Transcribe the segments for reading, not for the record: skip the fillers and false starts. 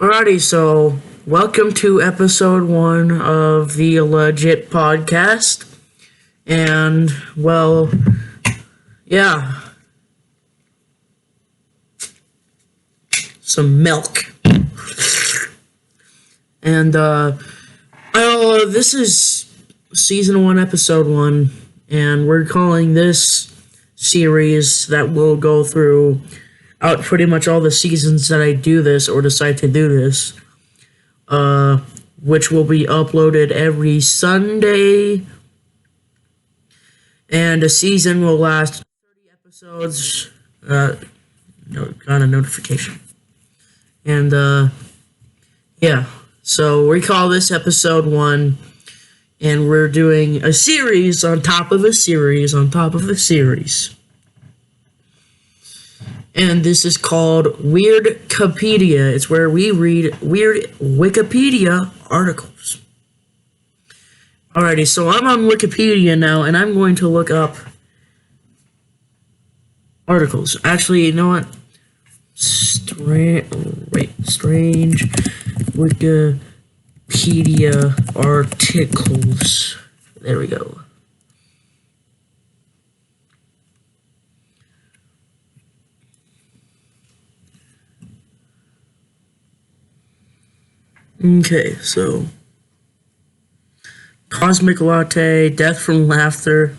Alrighty, so welcome to episode 1 of the Legit Podcast. And, well, yeah. Some milk. And, this is season 1, episode 1. And we're calling this series that will go through out pretty much all the seasons that I do this or decide to do this, which will be uploaded every Sunday, and a season will last 30 episodes, kind of notification, and, yeah, so we call this episode 1, and we're doing a series on top of a series on top of a series. And this is called Weirdkapedia. It's where we read weird Wikipedia articles. Alrighty, so I'm on Wikipedia now, and I'm going to look up articles. Actually, you know what? Strange Wikipedia articles. There we go. Okay, so Cosmic Latte, Death from Laughter,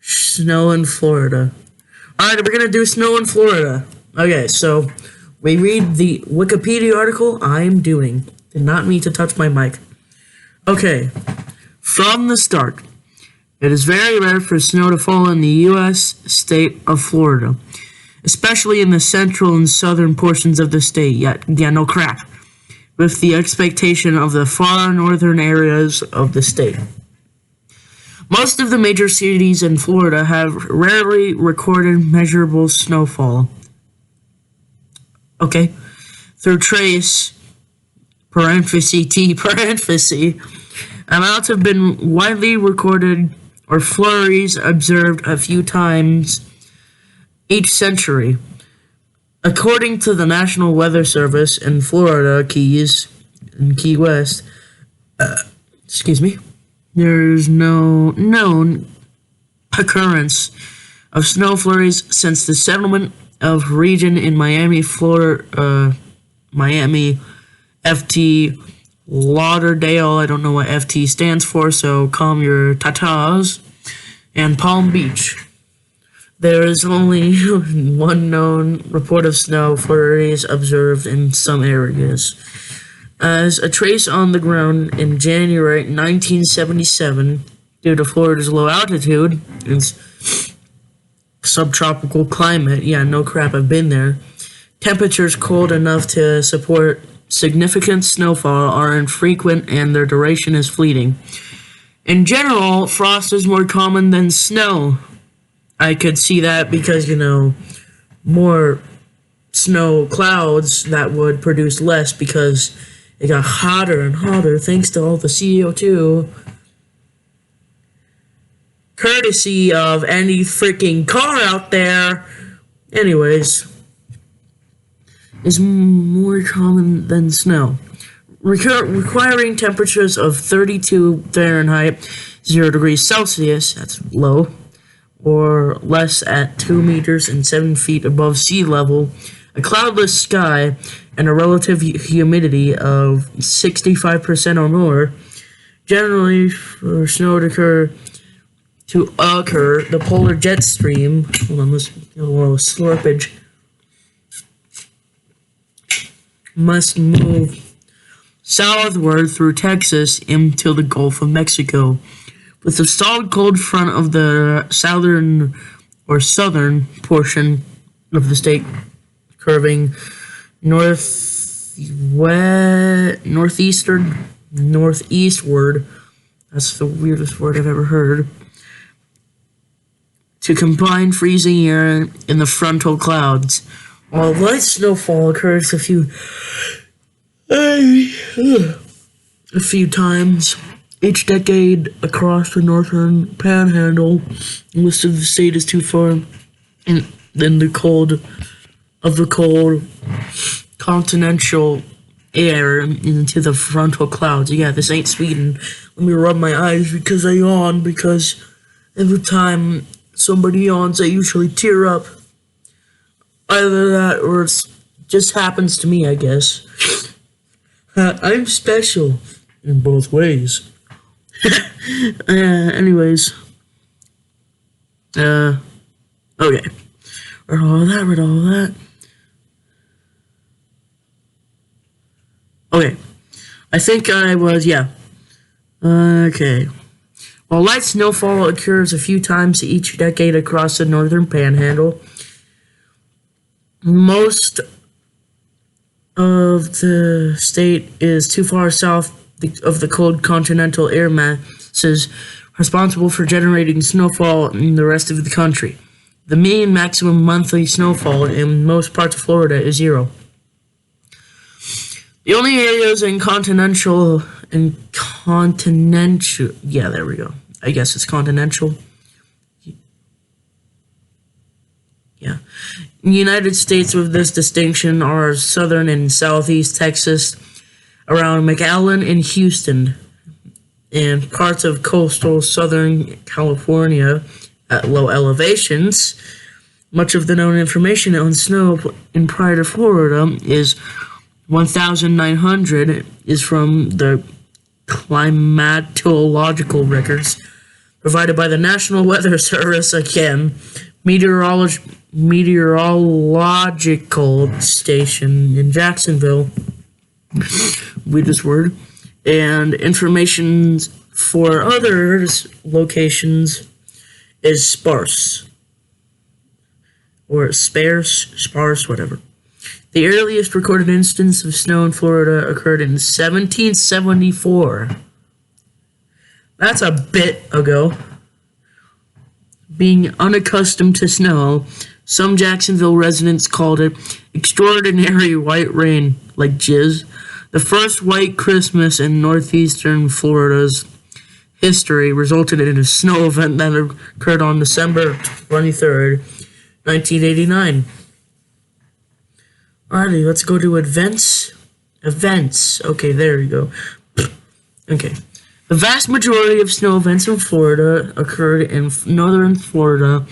Snow in Florida. Alright, we're gonna do Snow in Florida. Okay, so we read the Wikipedia article I'm doing. Did not mean to touch my mic. Okay, from the start. It is very rare for snow to fall in the U.S. state of Florida, especially in the central and southern portions of the state. Yeah, no crap. With the expectation of the far northern areas of the state. Most of the major cities in Florida have rarely recorded measurable snowfall. Okay. Through trace, T, amounts have been widely recorded or flurries observed a few times each century. According to the National Weather Service in Florida Keys, in Key West, there's no known occurrence of snow flurries since the settlement of region in Miami, Florida, Miami, FT, Lauderdale, I don't know what FT stands for, so calm your tatas, and Palm Beach. There is only one known report of snow flurries observed in some areas. As a trace on the ground in January 1977, due to Florida's low altitude and subtropical climate, yeah, no crap, I've been there, temperatures cold enough to support significant snowfall are infrequent and their duration is fleeting. In general, frost is more common than snow. I could see that because, more snow clouds that would produce less because it got hotter and hotter thanks to all the CO2. Courtesy of any freaking car out there. Anyways, is more common than snow. Requiring temperatures of 32 Fahrenheit, 0 degrees Celsius, that's low, or less at 2 meters and 7 feet above sea level, a cloudless sky, and a relative humidity of 65% or more. Generally, for snow to occur, the polar jet stream, hold on, let's get a little slurpage, must move southward through Texas into the Gulf of Mexico, with the solid cold front of the southern portion of the state curving northeastward, that's the weirdest word I've ever heard, to combine freezing air in the frontal clouds. While light snowfall occurs a few times each decade across the northern panhandle, most of the state is too far in the cold continental air into the frontal clouds. Yeah, this ain't Sweden. Let me rub my eyes because I yawn, because every time somebody yawns, I usually tear up. Either that or it just happens to me, I guess. I'm special in both ways. Anyways. Okay. Read all that. Okay. I think I was, yeah. Okay. While light snowfall occurs a few times each decade across the northern panhandle, most of the state is too far south of the cold continental air masses responsible for generating snowfall in the rest of the country. The mean maximum monthly snowfall in most parts of Florida is 0. The only areas in continental, yeah, there we go. I guess it's continental. Yeah. In the United States with this distinction are southern and southeast Texas, around McAllen and Houston, and parts of coastal southern California at low elevations. Much of the known information on snow in prior to Florida is 1,900 is from the climatological records provided by the National Weather Service, again, meteorological station in Jacksonville, weirdest word, and information for other locations is sparse, or sparse, whatever. The earliest recorded instance of snow in Florida occurred in 1774. That's a bit ago. Being unaccustomed to snow, some Jacksonville residents called it extraordinary white rain, like jizz. The first white Christmas in northeastern Florida's history resulted in a snow event that occurred on December 23rd, 1989. Alrighty, let's go to events. Okay, there you go. Okay. The vast majority of snow events in Florida occurred in northern Florida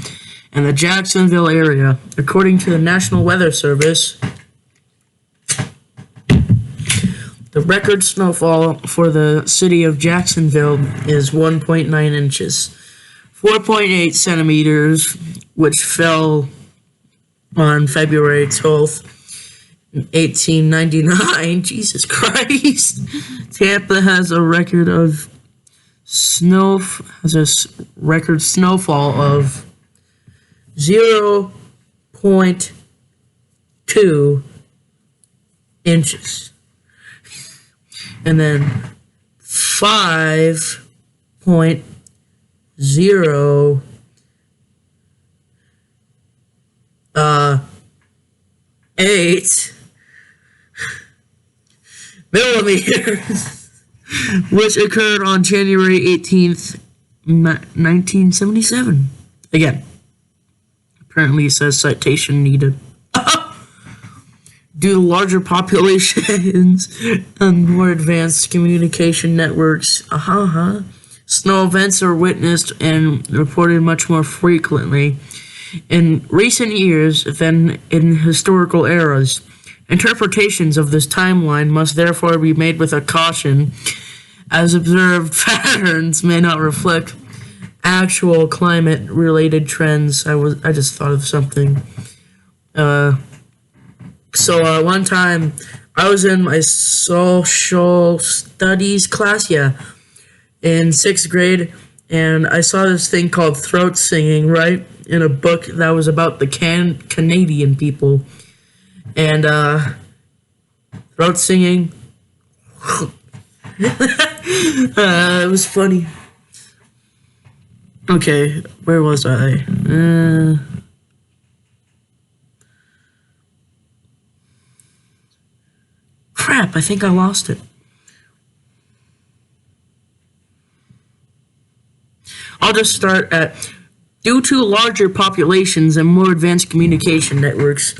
and the Jacksonville area. According to the National Weather Service, the record snowfall for the city of Jacksonville is 1.9 inches, 4.8 centimeters, which fell on February 12th, 1899. Jesus Christ. Tampa has a record snowfall of 0.2 inches. And then 5.0 8 millimeters, which occurred on January 18th, 1977. Again, apparently it says citation needed. Due to larger populations and more advanced communication networks, snow events are witnessed and reported much more frequently in recent years than in historical eras. Interpretations of this timeline must therefore be made with a caution, as observed patterns may not reflect actual climate-related trends. I just thought of something. So one time I was in my social studies class, in 6th grade, and I saw this thing called throat singing, right, in a book that was about the Canadian people. And throat singing, it was funny. Okay, where was I? Crap, I think I lost it. I'll just start at, due to larger populations and more advanced communication networks,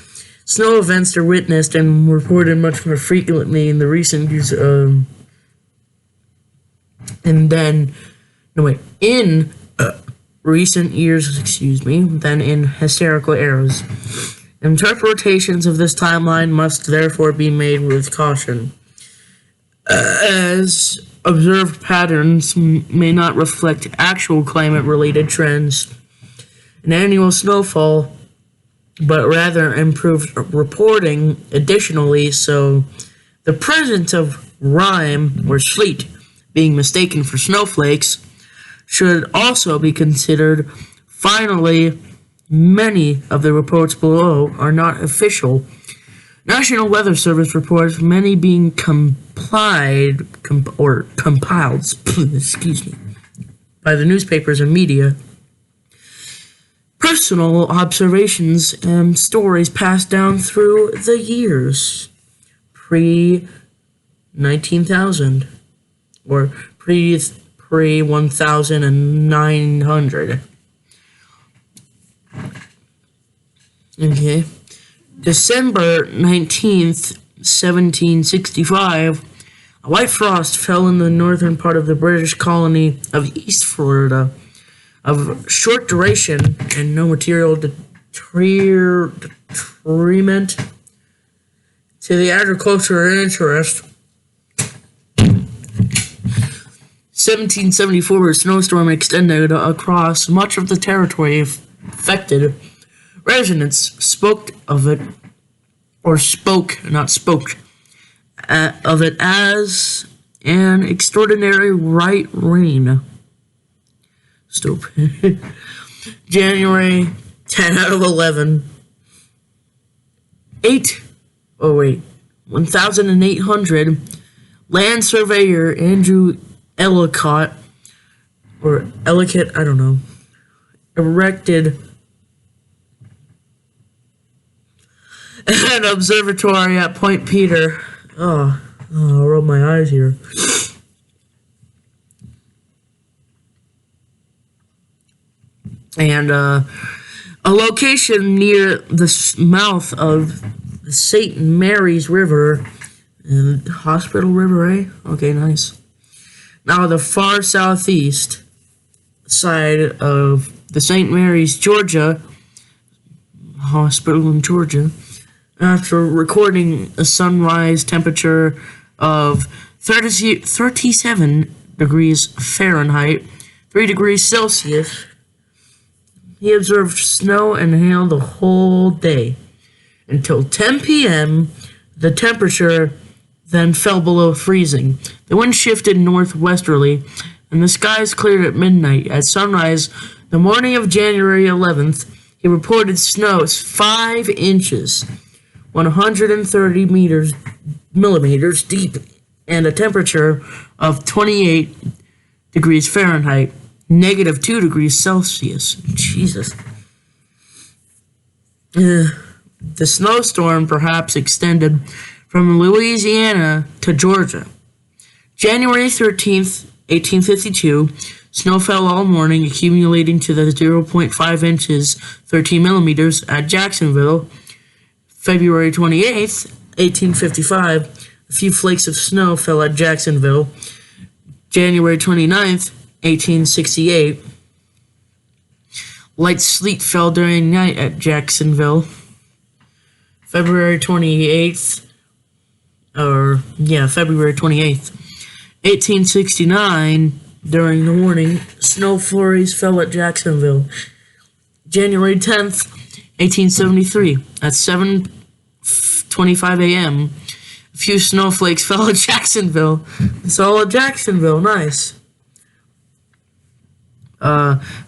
Snow events are witnessed and reported much more frequently in the recent years. In recent years, than in historical eras. Interpretations of this timeline must therefore be made with caution, as observed patterns may not reflect actual climate-related trends in annual snowfall, but rather improved reporting. Additionally, so the presence of rime or sleet being mistaken for snowflakes should also be considered. Finally, many of the reports below are not official. National Weather Service reports, many being compiled by the newspapers and media. Personal observations and stories passed down through the years, pre-19,000, or pre-1900. Okay. December 19th, 1765, a white frost fell in the northern part of the British colony of East Florida, of short duration and no material detriment to the agricultural interest. 1774, a snowstorm extended across much of the territory affected. Residents spoke of it as an extraordinary right rain. Stupid. January 10 out of 11. 1,800. Land surveyor Andrew Ellicott, erected an observatory at Point Peter. I rolled my eyes here. And a location near the mouth of the St. Mary's River. Hospital River, eh? Okay, nice. Now, the far southeast side of the St. Mary's, Georgia, hospital in Georgia, after recording a sunrise temperature of 37 degrees Fahrenheit, 3 degrees Celsius, he observed snow and hail the whole day. Until 10 p.m., the temperature then fell below freezing. The wind shifted northwesterly, and the skies cleared at midnight. At sunrise, the morning of January 11th, he reported snow 5 inches, 130 millimeters deep, and a temperature of 28 degrees Fahrenheit, negative 2 degrees Celsius. Jesus. The snowstorm perhaps extended from Louisiana to Georgia. January 13th, 1852, snow fell all morning, accumulating to the 0.5 inches, 13 millimeters at Jacksonville. February 28th, 1855, a few flakes of snow fell at Jacksonville. January 29th, 1868, light sleet fell during night at Jacksonville. February 28th, 1869, during the morning, snow flurries fell at Jacksonville. January 10th, 1873, at 7:25 a.m., a few snowflakes fell at Jacksonville. It's all at Jacksonville, nice.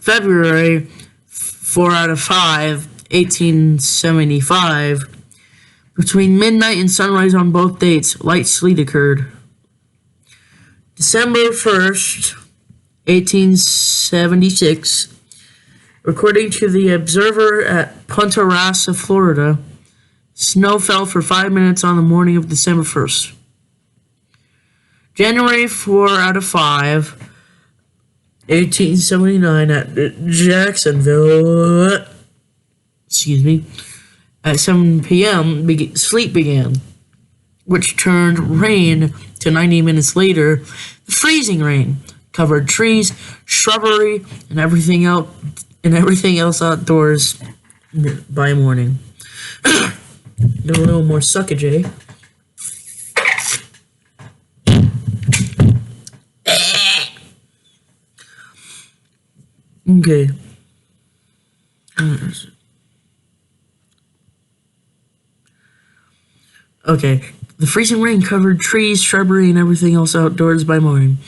February 4 out of 5, 1875, between midnight and sunrise on both dates, light sleet occurred. December 1st, 1876, according to the Observer at Punta Rasa, Florida, snow fell for 5 minutes on the morning of December 1st. January 4 out of 5, 1879, at Jacksonville, At 7 p.m., sleet began, which turned rain to 90 minutes later. The freezing rain covered trees, shrubbery, and everything else outdoors by morning. Get a little more suckage, eh? Okay. Okay. The freezing rain covered trees, shrubbery, and everything else outdoors by morning.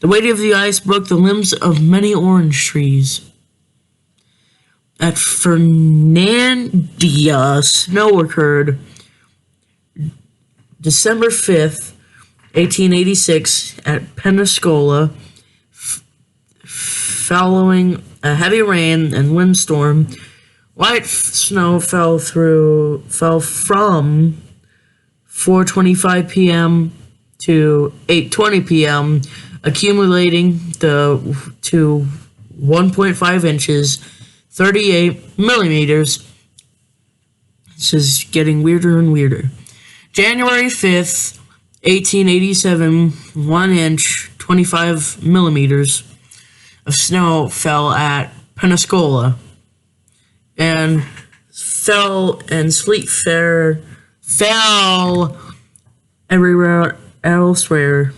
The weight of the ice broke the limbs of many orange trees. At Fernandina, snow occurred December 5th, 1886, at Pensacola, following a heavy rain and windstorm. Light snow fell from 4:25 p.m. to 8:20 p.m., accumulating to 1.5 inches, 38 millimeters. This is getting weirder and weirder. January 5th, 1887, 1 inch, 25 millimeters of snow fell at Pensacola, and sleet fell everywhere elsewhere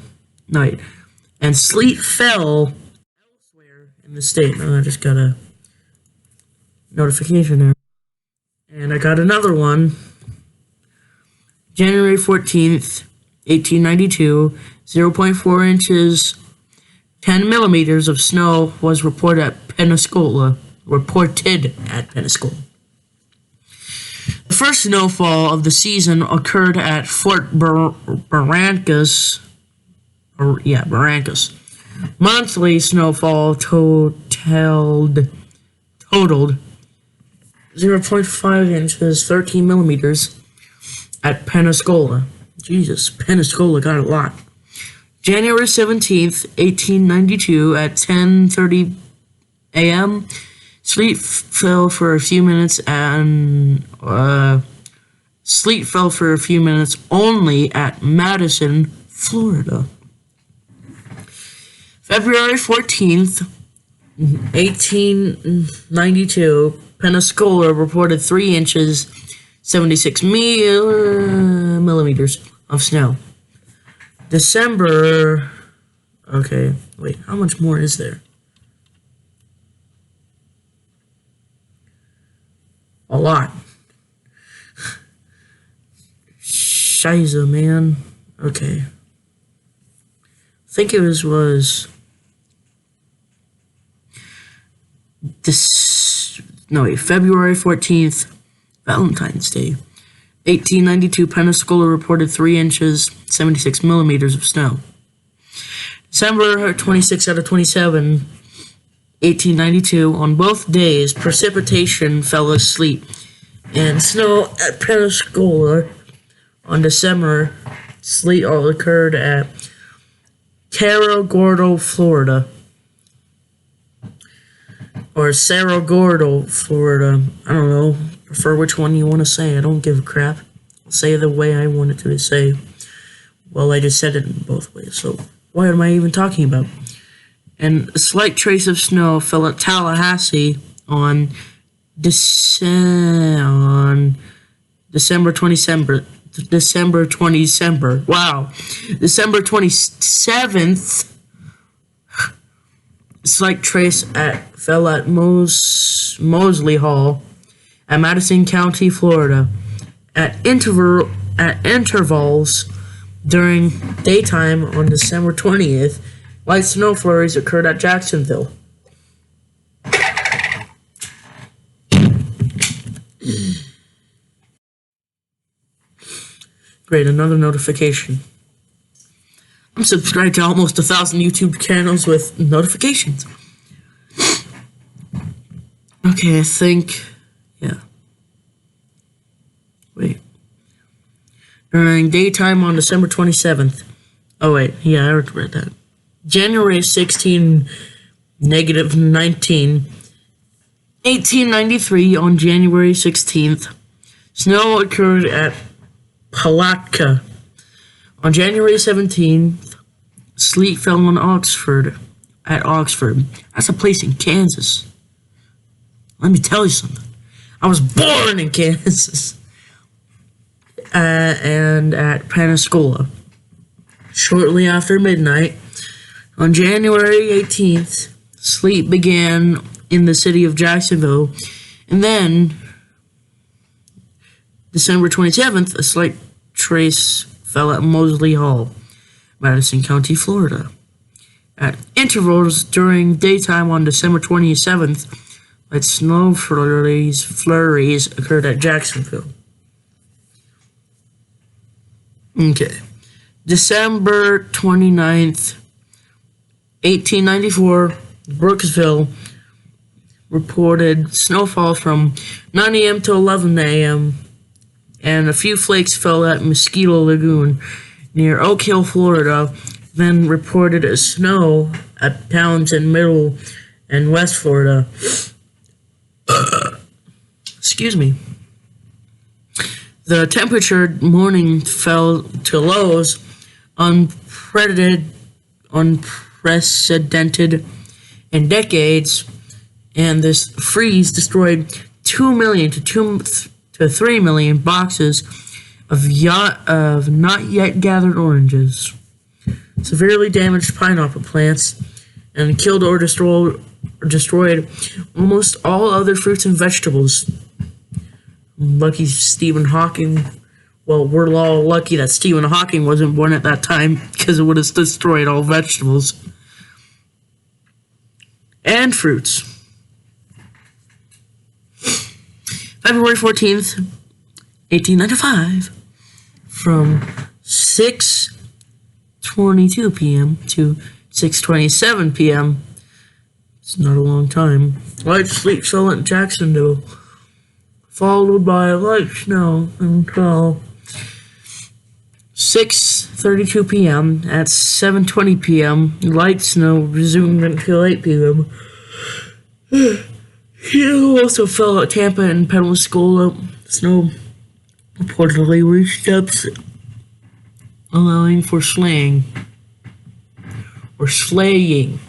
night. And sleet fell elsewhere in the state. Oh, I just got a notification there. And I got another one. January 14th, 1892, 0.4 inches, 10 millimeters of snow was reported at Pensacola. The first snowfall of the season occurred at Fort Barrancas. Barrancas. Monthly snowfall totaled 0.5 inches, 13 millimeters at Pensacola. Jesus, Pensacola got a lot. January 17th, 1892, at 10:30 a.m., sleet fell for a few minutes only at Madison, Florida. February 14th, 1892, Pensacola reported 3 inches, 76 millimeters of snow. December. Okay, wait, how much more is there? A lot. Shiza, man. Okay. I think it was February 14th, Valentine's Day. 1892, Pensacola reported 3 inches, 76 millimeters of snow. December 26 out of 27, 1892, on both days, precipitation fell asleep and snow at Pensacola. On December, sleet all occurred at Cerro Gordo, Florida. Or Cerro Gordo, Florida. I don't know. Prefer which one you want to say. I don't give a crap. I'll say it the way I want it to say. Well, I just said it in both ways, so what am I even talking about? And a slight trace of snow fell at Tallahassee on December 27th. Wow. December 27th. Slight trace fell at Mosley Hall at Madison County, Florida. At intervals during daytime on December 20th, light snow flurries occurred at Jacksonville. Great, another notification. I'm subscribed to almost 1,000 YouTube channels with notifications. Okay, I think, yeah. Wait. During daytime on December 27th. Oh, wait, yeah, I already read that. January 16, negative 19. 1893, on January 16th, Snow occurred at Palatka. On January 17th, sleet fell on Oxford. At Oxford. That's a place in Kansas. Let me tell you something. I was born in Kansas. And at Pensacola. Shortly after midnight, on January 18th, sleet began in the city of Jacksonville, and then December 27th, a slight trace fell at Moseley Hall, Madison County, Florida. At intervals during daytime on December 27th, light snow flurries occurred at Jacksonville. Okay. December 29th, 1894, Brooksville reported snowfall from 9 a.m. to 11 a.m., and a few flakes fell at Mosquito Lagoon near Oak Hill, Florida, then reported snow at towns in Middle and West Florida. Excuse me. The temperature morning fell to lows unprecedented in decades, and this freeze destroyed 2 million to 3 million boxes of not yet gathered oranges, severely damaged pineapple plants, and killed or destroyed almost all other fruits and vegetables. Lucky Stephen Hawking. Well, we're all lucky that Stephen Hawking wasn't born at that time, because it would have destroyed all vegetables and fruits. February 14th, 1895, from 6:22 p.m. to 6:27 p.m. It's not a long time. Light sleet fell at Jacksonville, followed by light snow until 6:32 p.m. At 7:20 p.m., light snow resumed until 8 p.m. Hail also fell at Tampa and Pensacola. Snow reportedly reached depths allowing for slaying. Or slaying.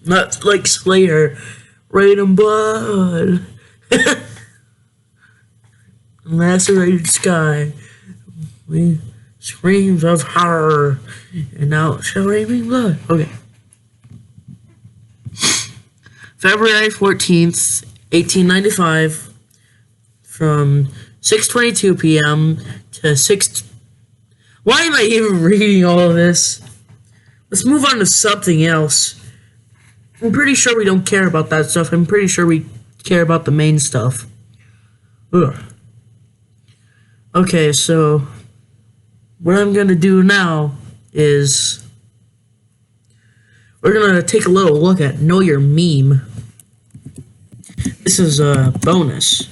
Not like Slayer. Rain and blood. Lacerated sky. We screams of horror. And now shall raining blood. Okay. February 14th, 1895, from 6:22 p.m. to 6... Why am I even reading all of this? Let's move on to something else. I'm pretty sure we don't care about that stuff. I'm pretty sure we care about the main stuff. Ugh. Okay, so what I'm going to do now is we're going to take a little look at Know Your Meme. This is a bonus.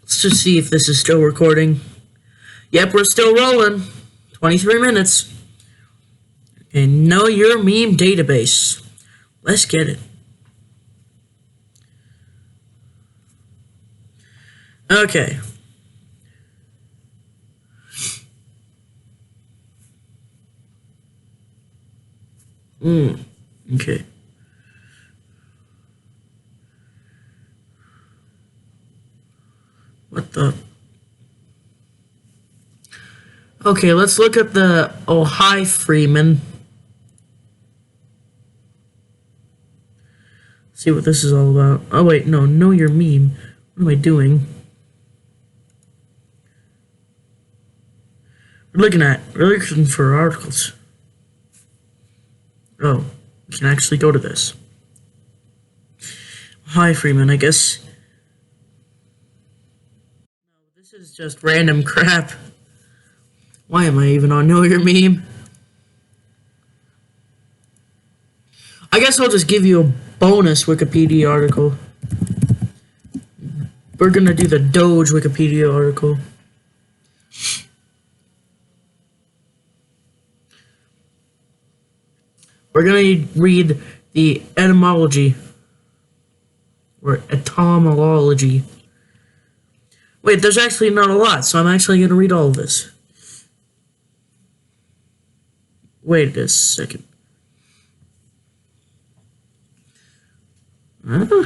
Let's just see if this is still recording. Yep, we're still rolling. 23 minutes. Okay, Know Your Meme database. Let's get it. Okay. Okay. What the? Okay, let's look at the hi Freeman. See what this is all about. Oh wait, no, Know Your Meme. What am I doing? We're looking for articles. Oh, we can actually go to this. Hi Freeman, I guess. No, this is just random crap. Why am I even on Know Your Meme? I guess I'll just give you a bonus Wikipedia article. We're gonna do the Doge Wikipedia article. We're gonna read the etymology. or etymology. Wait, there's actually not a lot, so I'm actually going to read all of this. Wait a second. Huh?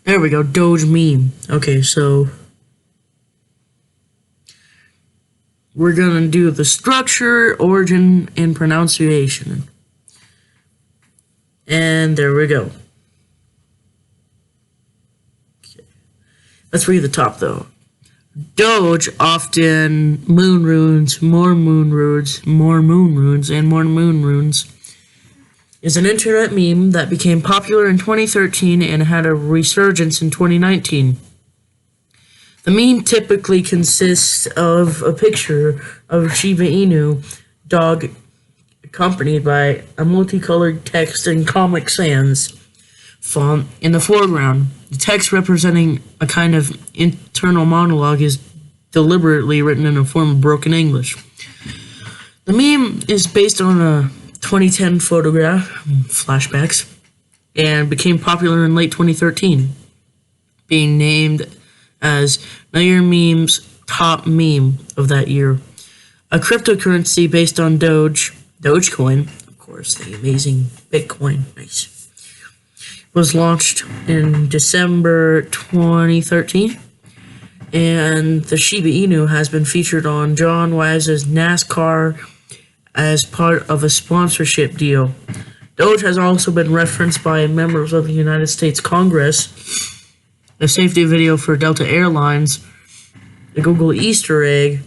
There we go, Doge meme. Okay, so we're gonna do the structure, origin, and pronunciation. And there we go. Okay. Let's read the top though. Doge, often moon runes, more moon runes, more moon runes, and more moon runes, is an internet meme that became popular in 2013 and had a resurgence in 2019. The meme typically consists of a picture of a Shiba Inu dog accompanied by a multicolored text in Comic Sans font in the foreground. The text representing a kind of internal monologue is deliberately written in a form of broken English. The meme is based on a 2010 photograph, flashbacks, and became popular in late 2013, being named as Mayor Meme's top meme of that year. A cryptocurrency based on Dogecoin, of course, the amazing Bitcoin, nice, was launched in December 2013, and the Shiba Inu has been featured on John Wise's NASCAR as part of a sponsorship deal. Doge has also been referenced by members of the United States Congress, a safety video for Delta Airlines, a Google Easter egg,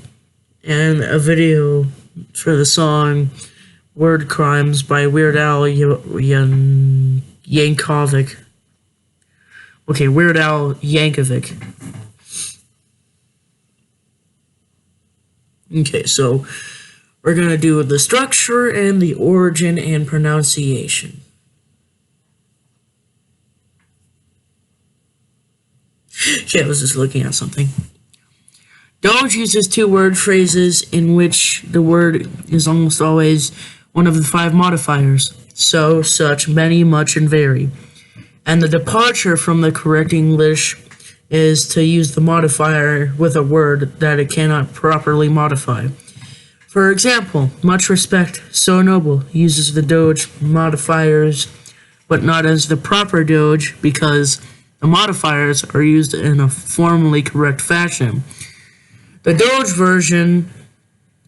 and a video for the song Word Crimes by Weird Al Yankovic. Okay, Weird Al Yankovic. Okay, so we're going to do the structure and the origin and pronunciation. Okay, I was just looking at something. Doge uses two-word phrases in which the word is almost always one of the 5 modifiers: so, such, many, much, and very. And the departure from the correct English is to use the modifier with a word that it cannot properly modify. For example, much respect, so noble, uses the Doge modifiers, but not as the proper Doge because the modifiers are used in a formally correct fashion. The Doge version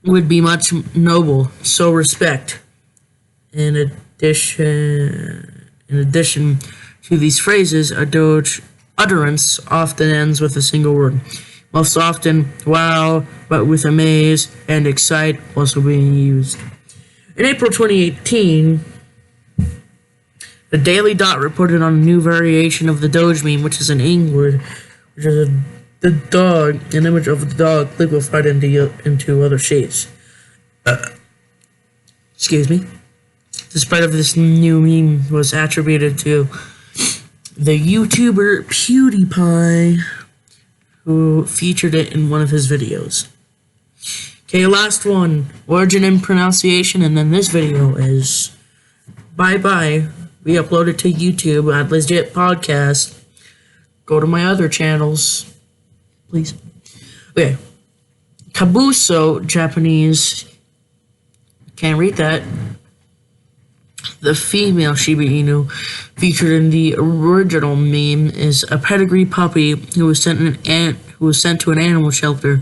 would be much noble, so respect. In addition to these phrases, a Doge utterance often ends with a single word. Most often, wow, but with amaze and excite also being used. In April 2018, the Daily Dot reported on a new variation of the Doge meme, which is an English, which is the dog, an image of the dog liquefied into other shapes. Excuse me. Despite of this new meme was attributed to the YouTuber PewDiePie, who featured it in one of his videos. Okay, last one, origin and pronunciation, and then this video is bye-bye. We upload it to YouTube at Legit Podcast. Go to my other channels, please. Okay, Kabuso, Japanese, can't read that. The female Shiba Inu featured in the original meme is a pedigree puppy who was sent to an animal shelter.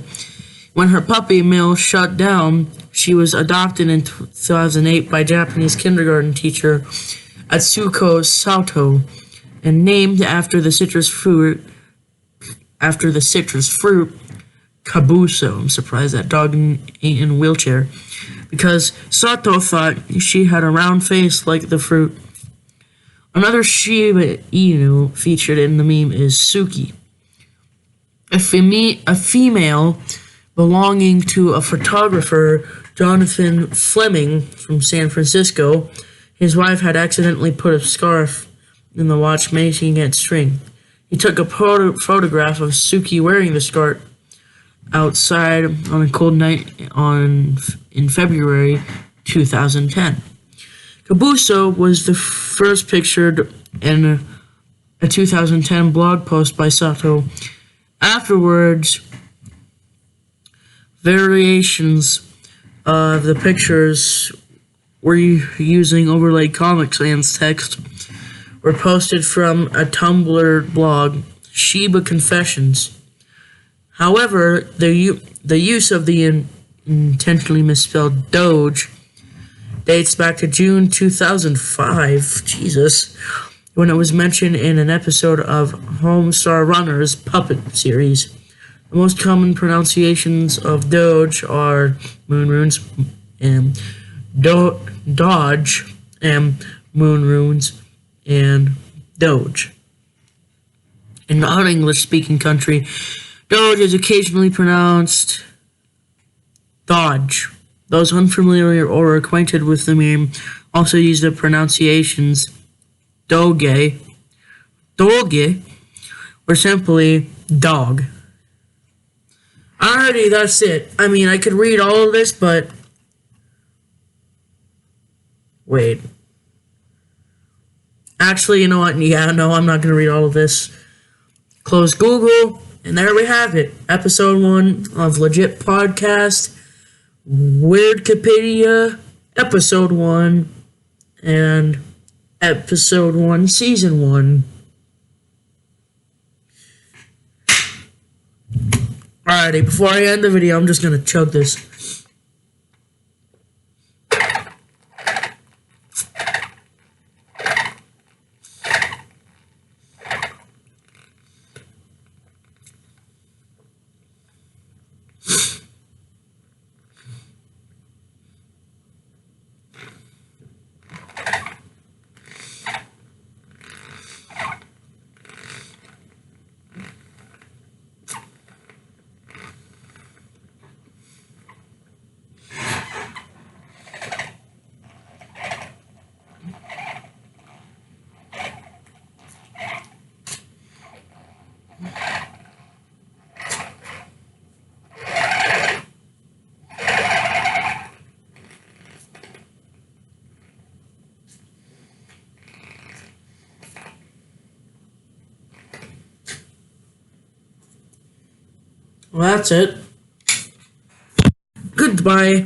When her puppy mill shut down, she was adopted in 2008 by Japanese kindergarten teacher Atsuko Sato and named after the citrus fruit Kabuso. I'm surprised that dog ain't in a wheelchair, because Sato thought she had a round face like the fruit. Another Shiba Inu featured in the meme is Suki, a female belonging to a photographer, Jonathan Fleming, from San Francisco. His wife had accidentally put a scarf in the watch, making it string. He took a photograph of Suki wearing the scarf outside on a cold night in February 2010. Cabuso was the first pictured in a 2010 blog post by Sato. Afterwards, variations of the pictures were using overlaid Comic Sans text were posted from a Tumblr blog, Shiba Confessions. However, the use of the intentionally misspelled Doge dates back to June 2005, Jesus, when it was mentioned in an episode of Homestar Runner's Puppet series. The most common pronunciations of Doge are moon runes and Dodge and moon runes and Doge. In non-English speaking country, Doge is occasionally pronounced Dodge. Those unfamiliar or acquainted with the meme also use the pronunciations Doge, or simply dog. Alrighty, that's it. I mean, I could read all of this, but wait. Actually, you know what? Yeah, no, I'm not going to read all of this. Close Google, and there we have it. Episode 1 of Legit Podcast, Weirdkapedia, Episode 1, and Episode 1, Season 1. Alrighty, before I end the video, I'm just going to chug this. Well, that's it. Goodbye.